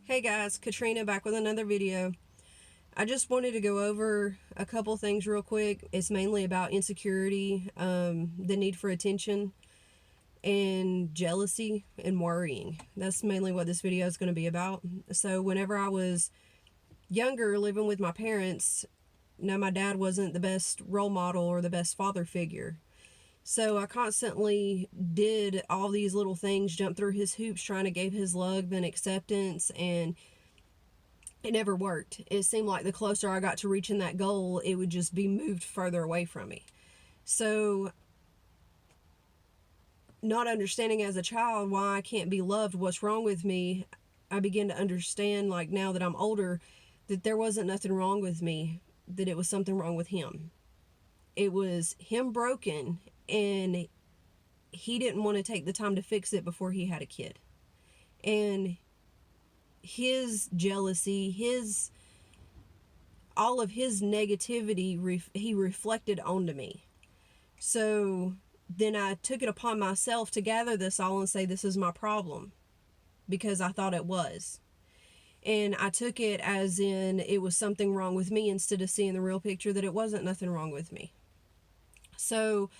Hey guys, Katrina back with another video. I just wanted to go over a couple things real quick. It's mainly about insecurity, the need for attention, and jealousy and worrying. That's mainly what this video is going to be about. So whenever I was younger, living with my parents, my dad wasn't the best role model or the best father figure. So I constantly did all these little things, jump through his hoops trying to give his love and acceptance, and it never worked. It seemed like the closer I got to reaching that goal, it would just be moved further away from me. So, not understanding as a child why I can't be loved, what's wrong with me, I began to understand, like now that I'm older, that there wasn't nothing wrong with me, that it was something wrong with him. It was him broken, and he didn't want to take the time to fix it before he had a kid. And his jealousy, all of his negativity, he reflected onto me. So then I took it upon myself to gather this all and say, this is my problem, because I thought it was. And I took it as in it was something wrong with me, instead of seeing the real picture that it wasn't nothing wrong with me. So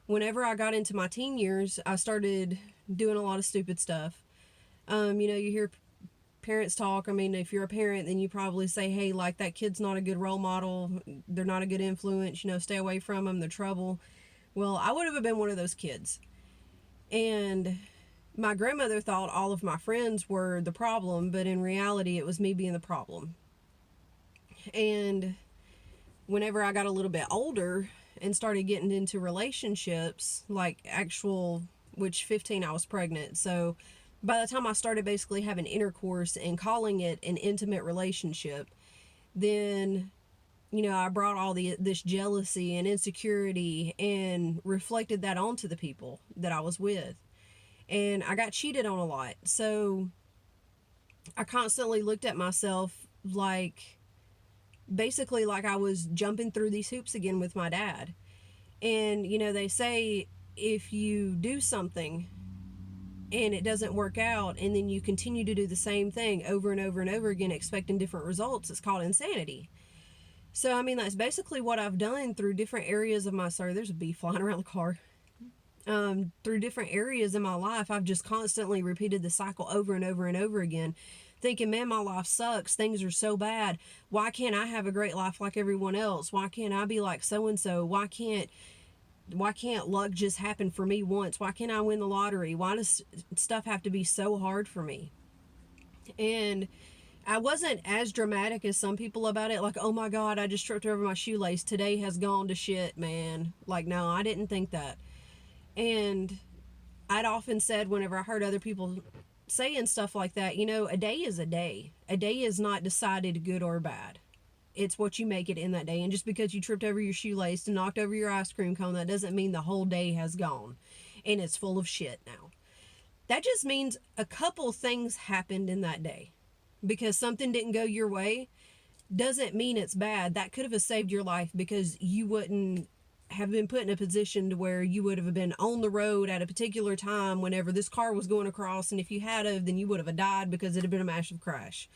whenever I got into my teen years, I started doing a lot of stupid stuff. You hear parents talk. I mean, if you're a parent, then you probably say, hey, like, that kid's not a good role model, they're not a good influence, stay away from them, they're trouble. Well, I would have been one of those kids. And my grandmother thought all of my friends were the problem, but in reality, it was me being the problem. And whenever I got a little bit older and started getting into relationships, like which 15 I was pregnant, so by the time I started basically having intercourse and calling it an intimate relationship, then I brought all this jealousy and insecurity and reflected that onto the people that I was with. And I got cheated on a lot. So I constantly looked at myself basically like I was jumping through these hoops again with my dad. And they say if you do something and it doesn't work out, and then you continue to do the same thing over and over and over again, expecting different results, it's called insanity. So, that's basically what I've done through different areas of my... Sorry, there's a bee flying around the car. Through different areas in my life, I've just constantly repeated the cycle over and over and over again, thinking, man, my life sucks. Things are so bad. Why can't I have a great life like everyone else? Why can't I be like so-and-so? Why can't luck just happen for me once? Why can't I win the lottery? Why does stuff have to be so hard for me? And I wasn't as dramatic as some people about it, like, oh my God, I just tripped over my shoelace, today has gone to shit, man. Like, no, I didn't think that. And I'd often said, whenever I heard other people saying stuff like that, a day is a day. A day is not decided good or bad. It's what you make it in that day. And just because you tripped over your shoelace and knocked over your ice cream cone, that doesn't mean the whole day has gone and it's full of shit now. That just means a couple things happened in that day. Because something didn't go your way doesn't mean it's bad. That could have saved your life, because you wouldn't have been put in a position to where you would have been on the road at a particular time whenever this car was going across, and if you had have, then you would have died because it had been a massive crash.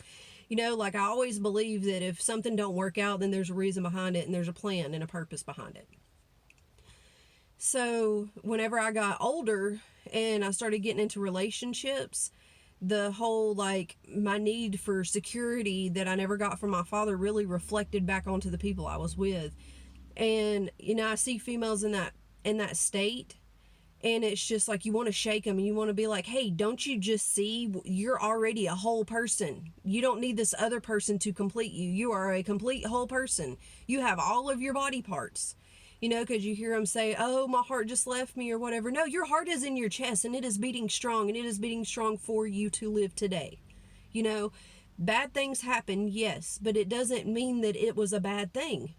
I always believe that if something don't work out, then there's a reason behind it, and there's a plan and a purpose behind it. So whenever I got older and I started getting into relationships, the whole, my need for security that I never got from my father really reflected back onto the people I was with. And I see females in that state, and it's just like you want to shake them, and you want to be like, hey, don't you just see you're already a whole person? You don't need this other person to complete you. You are a complete whole person. You have all of your body parts. Because you hear them say, oh, my heart just left me or whatever. No, your heart is in your chest, and it is beating strong, and it is beating strong for you to live today. Bad things happen, yes, but it doesn't mean that it was a bad thing.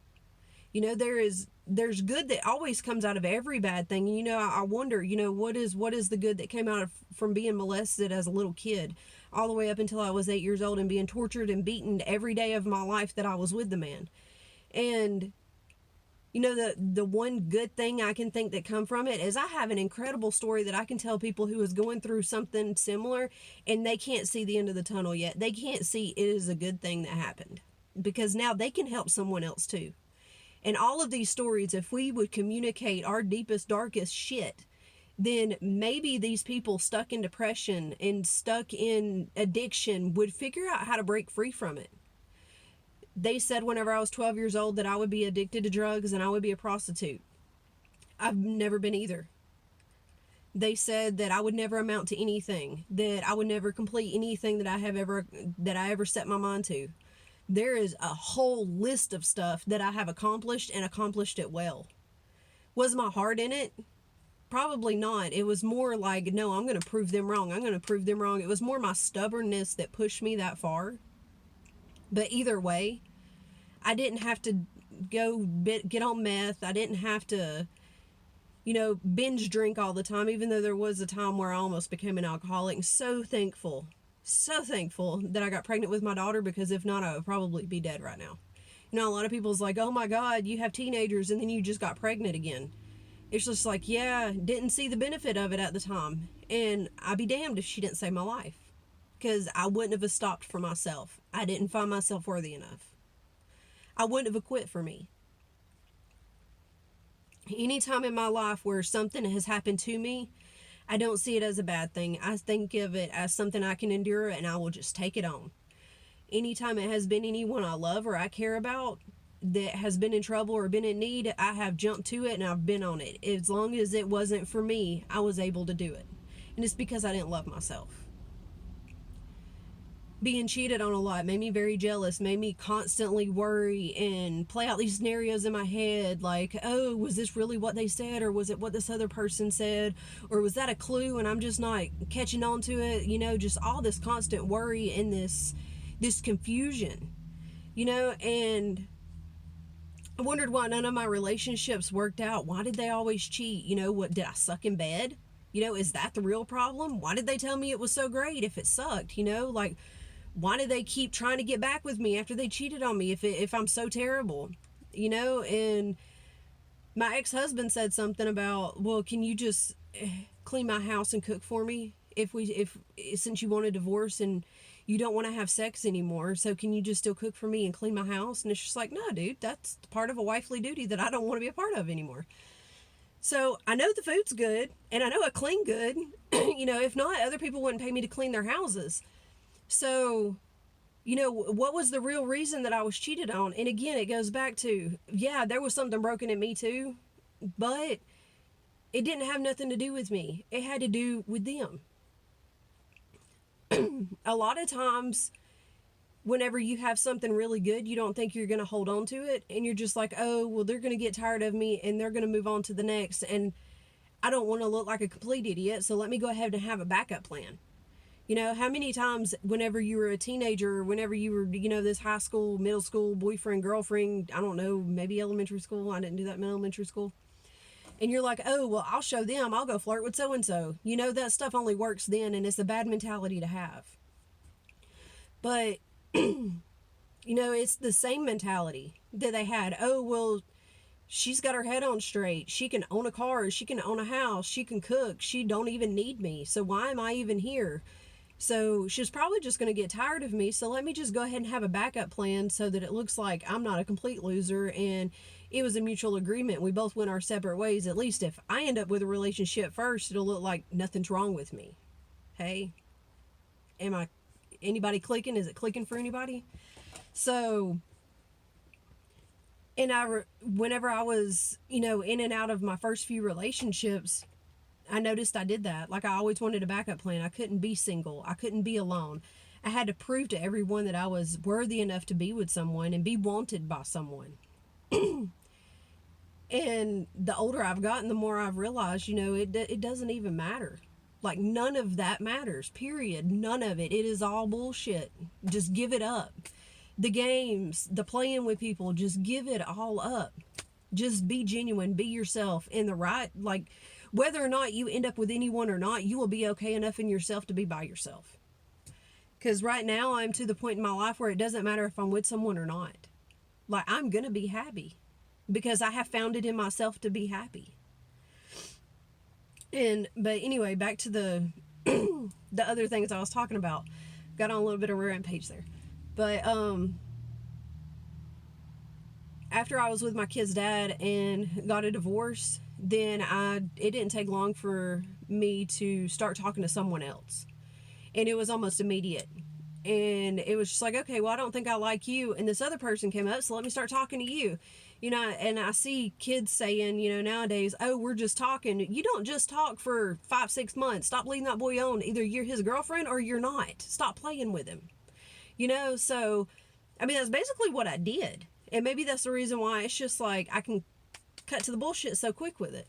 There's good that always comes out of every bad thing. I wonder, what is the good that came out from being molested as a little kid all the way up until I was 8 years old, and being tortured and beaten every day of my life that I was with the man. And The one good thing I can think that come from it is I have an incredible story that I can tell people who is going through something similar and they can't see the end of the tunnel yet. They can't see it is a good thing that happened because now they can help someone else too. And all of these stories, if we would communicate our deepest, darkest shit, then maybe these people stuck in depression and stuck in addiction would figure out how to break free from it. They said whenever I was 12 years old that I would be addicted to drugs and I would be a prostitute. I've never been either. They said that I would never amount to anything, that I would never complete anything that I ever set my mind to. There is a whole list of stuff that I have accomplished and accomplished it well. Was my heart in it? Probably not. It was more like, no, I'm going to prove them wrong. I'm going to prove them wrong. It was more my stubbornness that pushed me that far. But either way, I didn't have to get on meth. I didn't have to, binge drink all the time, even though there was a time where I almost became an alcoholic. So thankful that I got pregnant with my daughter, because if not, I would probably be dead right now. A lot of people's like, oh my God, you have teenagers and then you just got pregnant again. It's just like, yeah, didn't see the benefit of it at the time. And I'd be damned if she didn't save my life. Because I wouldn't have stopped for myself. I didn't find myself worthy enough. I wouldn't have quit for me. Anytime in my life where something has happened to me, I don't see it as a bad thing. I think of it as something I can endure, and I will just take it on. Anytime it has been anyone I love or I care about that has been in trouble or been in need, I have jumped to it and I've been on it. As long as it wasn't for me, I was able to do it. And it's because I didn't love myself. Being cheated on a lot made me very jealous, made me constantly worry and play out these scenarios in my head like, oh, was this really what they said, or was it what this other person said, or was that a clue and I'm just not catching on to it? Just all this constant worry and this confusion, and I wondered why none of my relationships worked out. Why did they always cheat? What, did I suck in bed? Is that the real problem? Why did they tell me it was so great if it sucked? Why do they keep trying to get back with me after they cheated on me if I'm so terrible? And my ex-husband said something about, well, can you just clean my house and cook for me if since you want a divorce and you don't want to have sex anymore, so can you just still cook for me and clean my house? And it's just like, no, dude, that's part of a wifely duty that I don't want to be a part of anymore. So I know the food's good and I know I clean good. If not, other people wouldn't pay me to clean their houses. So, what was the real reason that I was cheated on? And again, it goes back to, yeah, there was something broken in me too, but it didn't have nothing to do with me. It had to do with them. A lot of times, whenever you have something really good, you don't think you're going to hold on to it. And you're just like, oh, well, they're going to get tired of me and they're going to move on to the next. And I don't want to look like a complete idiot, so let me go ahead and have a backup plan. How many times whenever you were a teenager, whenever you were, this high school, middle school, boyfriend, girlfriend, I don't know, maybe elementary school. I didn't do that in elementary school. And you're like, oh, well, I'll show them. I'll go flirt with so-and-so. That stuff only works then, and it's a bad mentality to have. But, it's the same mentality that they had. Oh, well, she's got her head on straight. She can own a car. She can own a house. She can cook. She don't even need me. So why am I even here? So she's probably just going to get tired of me. So let me just go ahead and have a backup plan so that it looks like I'm not a complete loser and it was a mutual agreement. We both went our separate ways. At least if I end up with a relationship first, it'll look like nothing's wrong with me. Hey, anybody clicking? Is it clicking for anybody? So, and whenever I was, in and out of my first few relationships, I noticed I did that. Like, I always wanted a backup plan. I couldn't be single. I couldn't be alone. I had to prove to everyone that I was worthy enough to be with someone and be wanted by someone. And the older I've gotten, the more I've realized, it doesn't even matter. Like, none of that matters, period. None of it. It is all bullshit. Just give it up. The games, the playing with people, just give it all up. Just be genuine, be yourself. In the right, like, whether or not you end up with anyone or not, you will be okay enough in yourself to be by yourself. Because right now, I'm to the point in my life where it doesn't matter if I'm with someone or not. Like, I'm going to be happy. because I have found it in myself to be happy. But anyway, back to the the other things I was talking about. Got on a little bit of a rampage there. But after I was with my kid's dad and got a divorce, then it didn't take long for me to start talking to someone else. And it was almost immediate. And it was just like, okay, well, I don't think I like you. And this other person came up, so let me start talking to you. And I see kids saying, nowadays, oh, we're just talking. You don't just talk for 5-6 months. Stop leading that boy on. Either you're his girlfriend or you're not. Stop playing with him. So, I mean, that's basically what I did. And maybe that's the reason why it's just like I can cut to the bullshit so quick with it.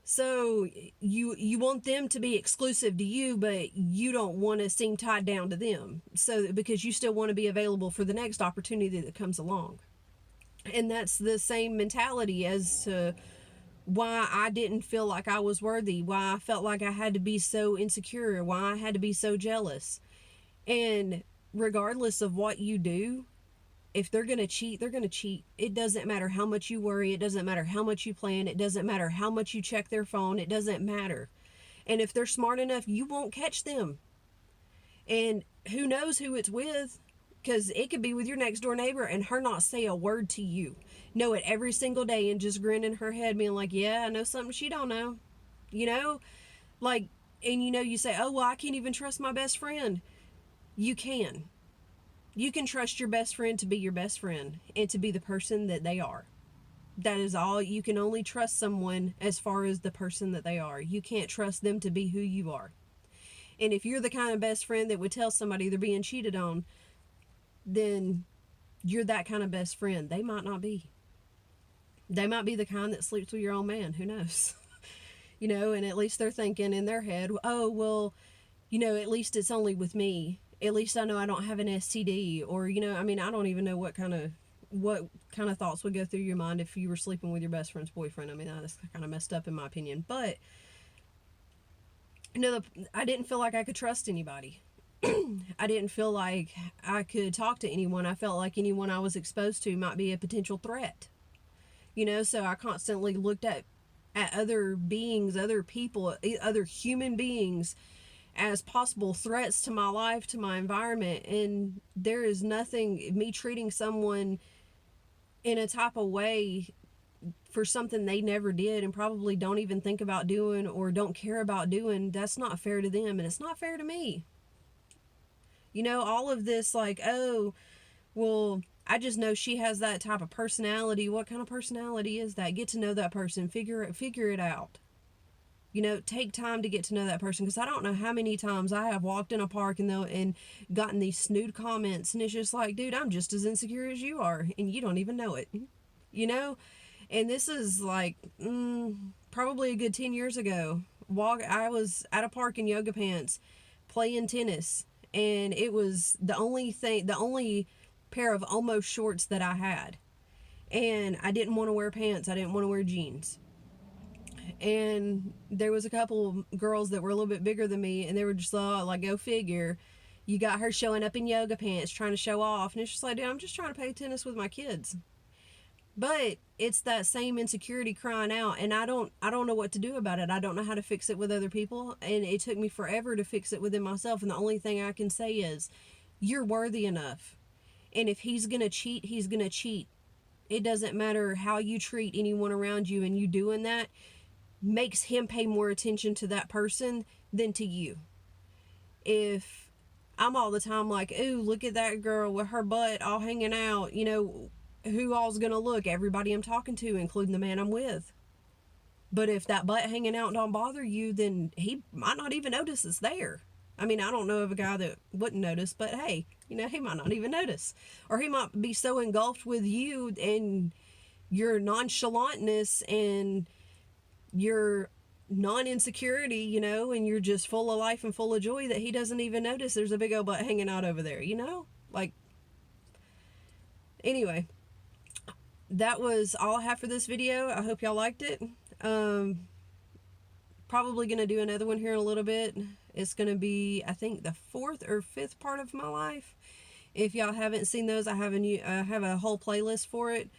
So you want them to be exclusive to you, but you don't want to seem tied down to them. So because you still want to be available for the next opportunity that comes along. And that's the same mentality as to why I didn't feel like I was worthy, why I felt like I had to be so insecure, why I had to be so jealous. And regardless of what you do, if they're going to cheat, they're going to cheat. It doesn't matter how much you worry. It doesn't matter how much you plan. It doesn't matter how much you check their phone. It doesn't matter. And if they're smart enough, you won't catch them. And who knows who it's with? Because it could be with your next door neighbor and her not say a word to you. Know it every single day and just grin in her head being like, yeah, I know something she don't know. Like, and you say, oh, well, I can't even trust my best friend. You can. You can trust your best friend to be your best friend and to be the person that they are. That is all. You can only trust someone as far as the person that they are. You can't trust them to be who you are. And if you're the kind of best friend that would tell somebody they're being cheated on, then you're that kind of best friend. They might not be. They might be the kind that sleeps with your own man. Who knows? And at least they're thinking in their head, oh, well, at least it's only with me. At least I know I don't have an STD. Or, I don't even know what kind of thoughts would go through your mind if you were sleeping with your best friend's boyfriend. I mean, that's kind of messed up in my opinion. But, I didn't feel like I could trust anybody. I didn't feel like I could talk to anyone. I felt like anyone I was exposed to might be a potential threat. So I constantly looked at other beings, other people, other human beings as possible threats to my life, to my environment. And there is nothing, me treating someone in a type of way for something they never did and probably don't even think about doing or don't care about doing, that's not fair to them and it's not fair to me. All of this like, oh, well, I just know she has that type of personality. What kind of personality is that? Get to know that person. Figure it out. Take time to get to know that person, because I don't know how many times I have walked in a park and gotten these snood comments, and it's just like, dude, I'm just as insecure as you are, and you don't even know it. And this is like probably a good 10 years ago. I was at a park in yoga pants playing tennis, and it was the only pair of almost shorts that I had, and I didn't want to wear pants. I didn't want to wear jeans. And there was a couple girls that were a little bit bigger than me, and they were just like, go figure, you got her showing up in yoga pants trying to show off. And it's just like, dude, I'm just trying to play tennis with my kids. But it's that same insecurity crying out, and I don't know what to do about it. I don't know how to fix it with other people, and it took me forever to fix it within myself. And the only thing I can say is, you're worthy enough. And if he's gonna cheat, he's gonna cheat. It doesn't matter how you treat anyone around you, and you doing that makes him pay more attention to that person than to you. If I'm all the time like, ooh, look at that girl with her butt all hanging out, who all's gonna look? Everybody I'm talking to, including the man I'm with. But if that butt hanging out don't bother you, then he might not even notice it's there. I mean, I don't know of a guy that wouldn't notice, but hey, he might not even notice. Or he might be so engulfed with you and your nonchalantness and your non-insecurity, and you're just full of life and full of joy, that he doesn't even notice there's a big old butt hanging out over there, Like, anyway, that was all I have for this video. I hope y'all liked it. Probably going to do another one here in a little bit. It's going to be, I think, the 4th or 5th part of my life. If y'all haven't seen those, I have a whole playlist for it.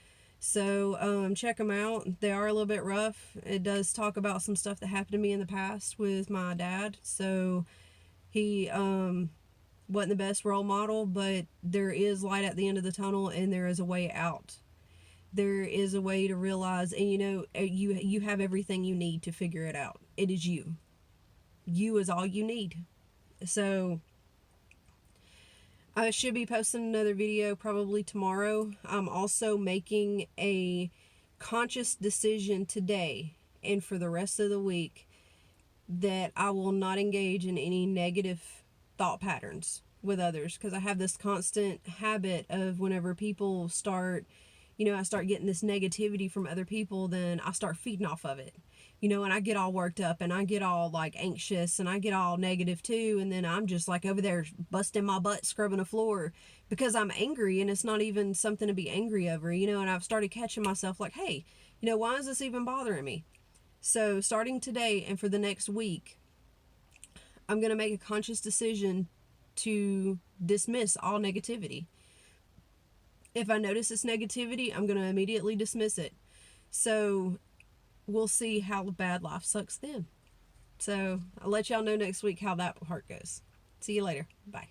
So check them out. They are a little bit rough. It does talk about some stuff that happened to me in the past with my dad. So he wasn't the best role model, but there is light at the end of the tunnel, and there is a way out. There is a way to realize, and you have everything you need to figure it out. It is you. You is all you need. So I should be posting another video probably tomorrow. I'm also making a conscious decision today and for the rest of the week that I will not engage in any negative thought patterns with others, because I have this constant habit of whenever people start, I start getting this negativity from other people, then I start feeding off of it. And I get all worked up and I get all like anxious and I get all negative too. And then I'm just like over there busting my butt, scrubbing the floor because I'm angry, and it's not even something to be angry over, and I've started catching myself like, hey, why is this even bothering me? So starting today and for the next week, I'm going to make a conscious decision to dismiss all negativity. If I notice this negativity, I'm going to immediately dismiss it. So we'll see how bad life sucks then. So I'll let y'all know next week how that part goes. See you later. Bye.